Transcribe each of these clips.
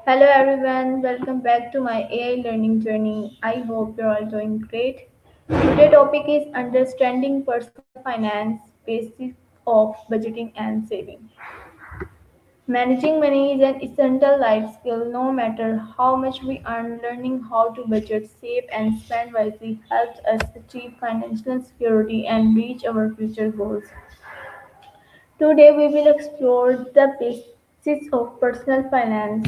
Hello everyone, welcome back to my AI learning journey. I hope you're all doing great. Today's topic is understanding personal finance, basics of budgeting and saving. Managing money is an essential life skill. No matter how much we earn, learning how to budget, save, and spend wisely helps us achieve financial security and reach our future goals. Today, we will explore the basics of personal finance,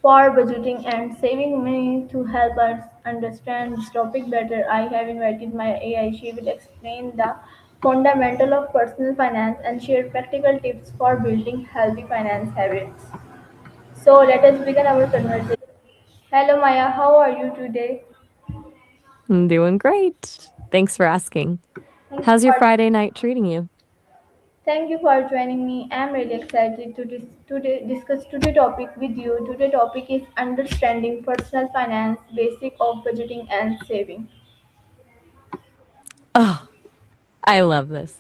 for budgeting and saving money. To help us understand this topic better, I have invited my AI. She will explain the fundamental of personal finance and share practical tips for building healthy finance habits. So let us begin our conversation. Hello Maya, how are you today? I'm doing great. Thanks for asking. Thank you How's your for Friday night treating you? Thank you for joining me. I'm really excited to discuss today's topic with you. Today's topic is understanding personal finance, basic of budgeting and saving. Oh, I love this.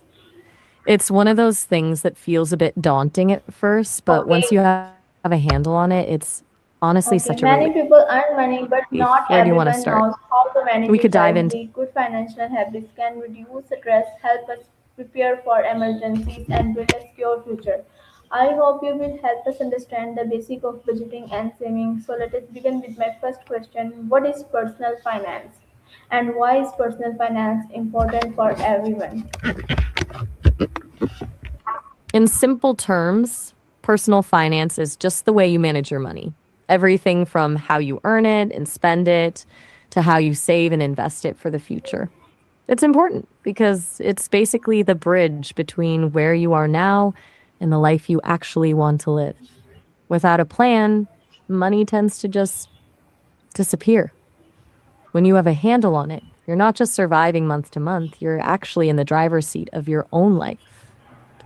It's one of those things that feels a bit daunting at first, but once Okay. you have a handle on it, it's honestly such a Okay, relief. many people earn Where do money, you want to but start? not everyone knows how to We manage could it dive into wisely. Good financial habits can reduce stress, help us prepare for emergencies, and build a secure future. I hope you will help us understand the basic of budgeting and saving. So let us begin with my first question. What is personal finance? And why is personal finance important for everyone? in simple terms, personal finance is just the way you manage your money. Everything from how you earn it and spend it to how you save and invest it for the future. It's important because it's basically the bridge between where you are now and the life you actually want to live. Without a plan, money tends to just disappear. When you have a handle on it, you're not just surviving month to month, you're actually in the driver's seat of your own life.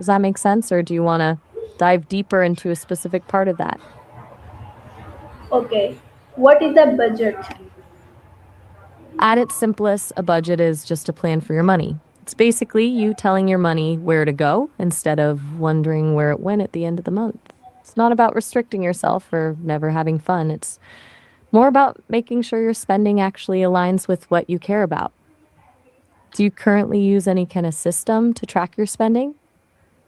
Does that make sense? Or do you want to dive deeper into a specific part of that? Okay, what is a budget? At its simplest, a budget is just a plan for your money. It's basically you telling your money where to go instead of wondering where it went at the end of the month. It's not about restricting yourself or never having fun. It's more about making sure your spending actually aligns with what you care about. Do you currently use any kind of system to track your spending?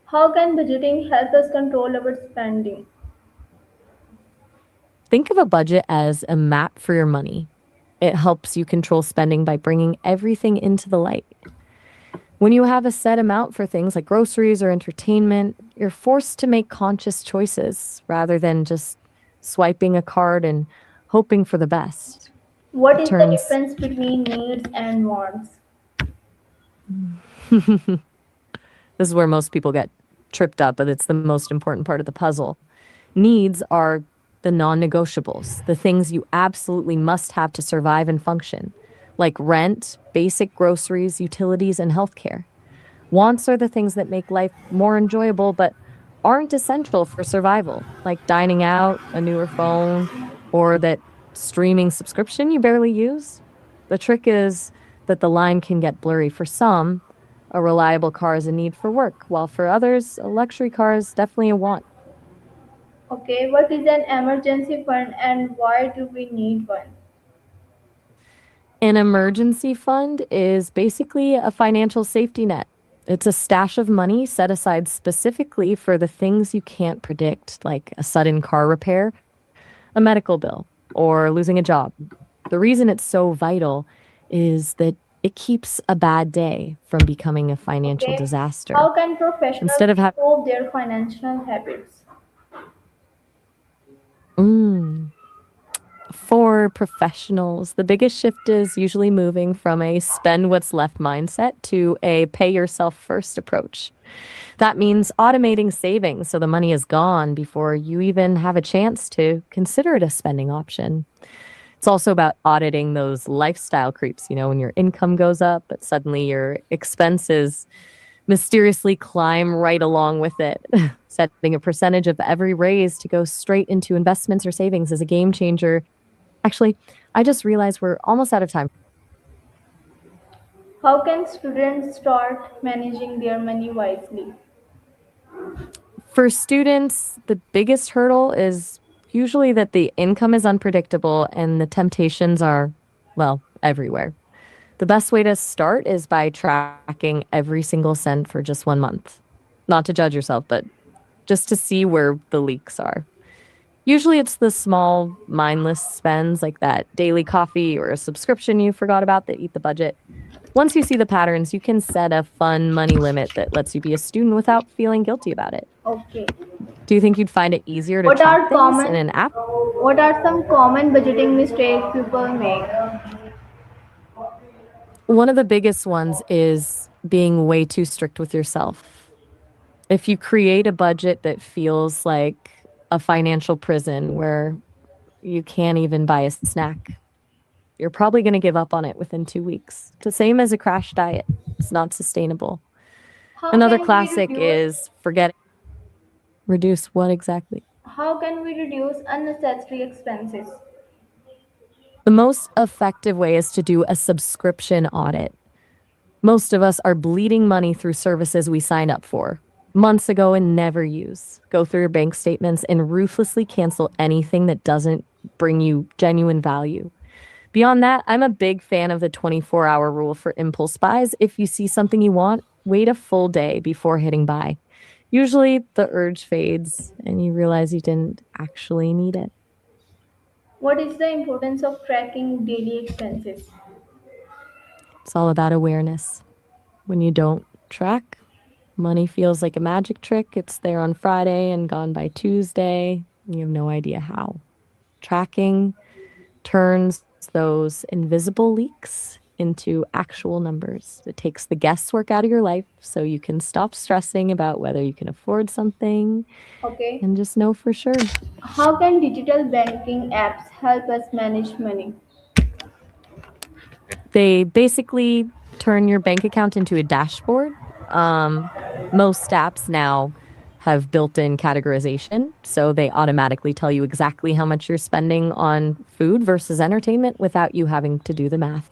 How can budgeting help us control our spending? Think of a budget as a map for your money. It helps you control spending by bringing everything into the light. When you have a set amount for things like groceries or entertainment, you're forced to make conscious choices rather than just swiping a card and hoping for the best. What It is the turns difference between needs and wants? this is where most people get tripped up, but it's the most important part of the puzzle. Needs are the non negotiables, the things you absolutely must have to survive and function, like rent, basic groceries, utilities, and healthcare. Wants are the things that make life more enjoyable but aren't essential for survival, like dining out, a newer phone, or that streaming subscription you barely use. The trick is that the line can get blurry. For some, a reliable car is a need for work, while for others, a luxury car is definitely a want. Okay, what is an emergency fund and why do we need one? An emergency fund is basically a financial safety net. It's a stash of money set aside specifically for the things you can't predict, like a sudden car repair, a medical bill, or losing a job. The reason it's so vital is that it keeps a bad day from becoming a financial Okay, disaster. how can professionals Instead of having, improve their financial habits? mm, for professionals, the biggest shift is usually moving from a spend what's left mindset to a pay yourself first approach. That means automating savings so the money is gone before you even have a chance to consider it a spending option. It's also about auditing those lifestyle creeps, when your income goes up, but suddenly your expenses mysteriously climb right along with it. Setting a percentage of every raise to go straight into investments or savings is a game changer. Actually, I just realized we're almost out of time. How can students start managing their money wisely? For students, the biggest hurdle is usually that the income is unpredictable and the temptations are, well, everywhere. The best way to start is by tracking every single cent for just 1 month. Not to judge yourself, but just to see where the leaks are. Usually it's the small, mindless spends like that daily coffee or a subscription you forgot about that eat the budget. Once you see the patterns, you can set a fun money limit that lets you be a student without feeling guilty about it. Okay. Do you think you'd find it easier to What track are things in common an app? what are some common budgeting mistakes people make? One of the biggest ones is being way too strict with yourself. If you create a budget that feels like a financial prison where you can't even buy a snack, you're probably going to give up on it within 2 weeks. It's the same as a crash diet. It's not sustainable. How Another can we classic reduce is forgetting. Reduce what exactly? how can we reduce unnecessary expenses? The most effective way is to do a subscription audit. Most of us are bleeding money through services we signed up for months ago and never use. Go through your bank statements and ruthlessly cancel anything that doesn't bring you genuine value. Beyond that, I'm a big fan of the 24-hour rule for impulse buys. If you see something you want, wait a full day before hitting buy. Usually the urge fades and you realize you didn't actually need it. What is the importance of tracking daily expenses? It's all about awareness. When you don't track, money feels like a magic trick. It's there on Friday and gone by Tuesday. You have no idea how. Tracking turns those invisible leaks into actual numbers. It takes the guesswork out of your life so you can stop stressing about whether you can afford something Okay. and just know for sure. How can digital banking apps help us manage money? They basically turn your bank account into a dashboard. Most apps now have built-in categorization, so they automatically tell you exactly how much you're spending on food versus entertainment without you having to do the math.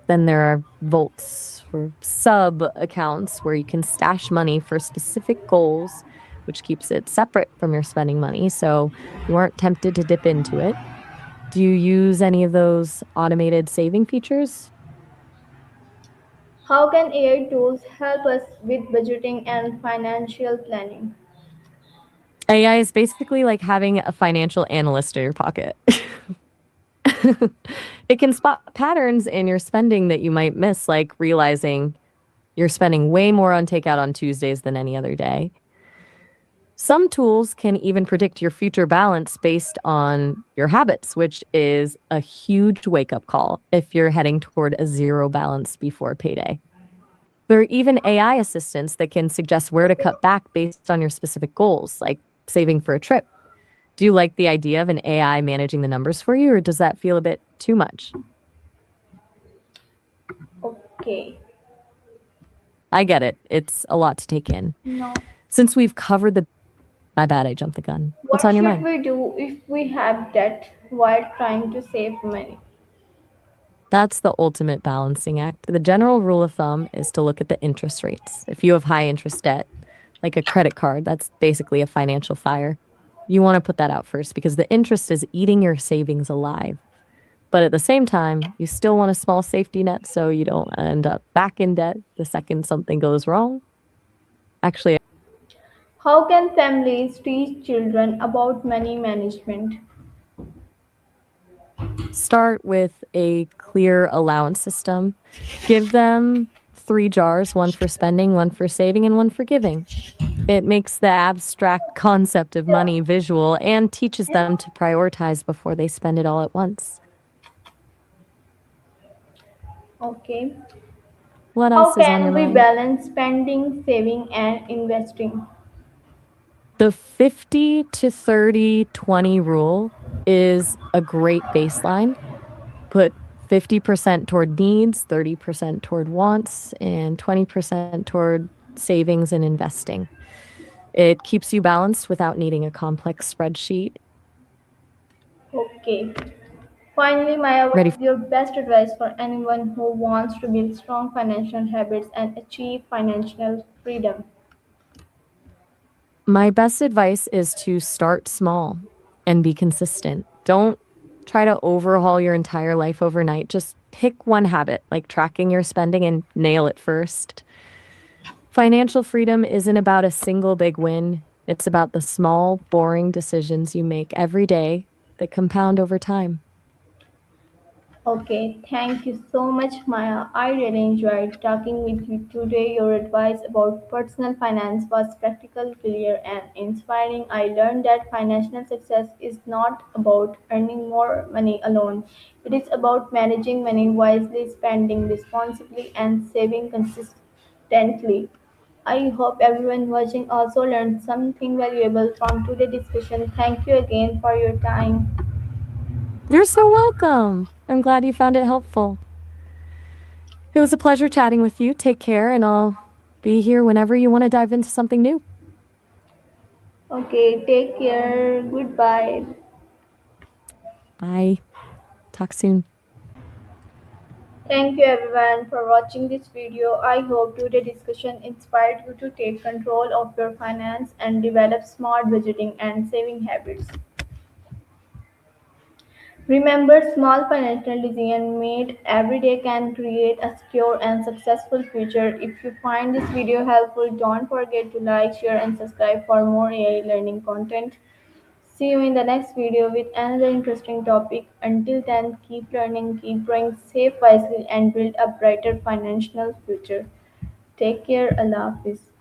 Then there are vaults or sub accounts where you can stash money for specific goals, which keeps it separate from your spending money, so you aren't tempted to dip into it. Do you use any of those automated saving features? How can AI tools help us with budgeting and financial planning? AI is basically like having a financial analyst in your pocket. It can spot patterns in your spending that you might miss, like realizing you're spending way more on takeout on Tuesdays than any other day. Some tools can even predict your future balance based on your habits, which is a huge wake up call if you're heading toward a zero balance before payday. There are even AI assistants that can suggest where to cut back based on your specific goals, like saving for a trip. Do you like the idea of an AI managing the numbers for you, or does that feel a bit too much? Okay. I get it. It's a lot to take in. No. Since we've covered the... My bad, I jumped the gun. What's What on your should mind? we do if we have debt while trying to save money? That's the ultimate balancing act. The general rule of thumb is to look at the interest rates. If you have high interest debt, like a credit card, that's basically a financial fire. You want to put that out first because the interest is eating your savings alive. But at the same time, you still want a small safety net so you don't end up back in debt the second something goes wrong. Actually, How can families teach children about money management? start with a clear allowance system. Give them 3 jars, one for spending, one for saving, and one for giving. It makes the abstract concept of money visual and teaches them to prioritize before they spend it all at once. Okay. What How else is on your can we mind? balance spending, saving, and investing? The 50 to 30 20 rule is a great baseline. Put 50% toward needs, 30% toward wants, and 20% toward savings and investing. It keeps you balanced without needing a complex spreadsheet. Okay. Finally, Maya, what Ready? is your best advice for anyone who wants to build strong financial habits and achieve financial freedom? My best advice is to start small and be consistent. Don't try to overhaul your entire life overnight. Just pick one habit, like tracking your spending, and nail it first. Financial freedom isn't about a single big win, it's about the small, boring decisions you make every day that compound over time. Okay, thank you so much, Maya. I really enjoyed talking with you today. Your advice about personal finance was practical, clear, and inspiring. I learned that financial success is not about earning more money alone, it is about managing money wisely, spending responsibly, and saving consistently. I hope everyone watching also learned something valuable from today's discussion. Thank you again for your time. You're so welcome. I'm glad you found it helpful. It was a pleasure chatting with you. Take care, and I'll be here whenever you want to dive into something new. Okay, take care. Goodbye. Bye. Talk soon. Thank you everyone for watching this video. I hope today's discussion inspired you to take control of your finance and develop smart budgeting and saving habits. Remember, small financial decisions made every day can create a secure and successful future. If you find this video helpful, don't forget to like, share, and subscribe for more AI learning content. See you in the next video with another interesting topic. Until then, keep learning, keep growing, save wisely, and build a brighter financial future. Take care. Allah Hafiz.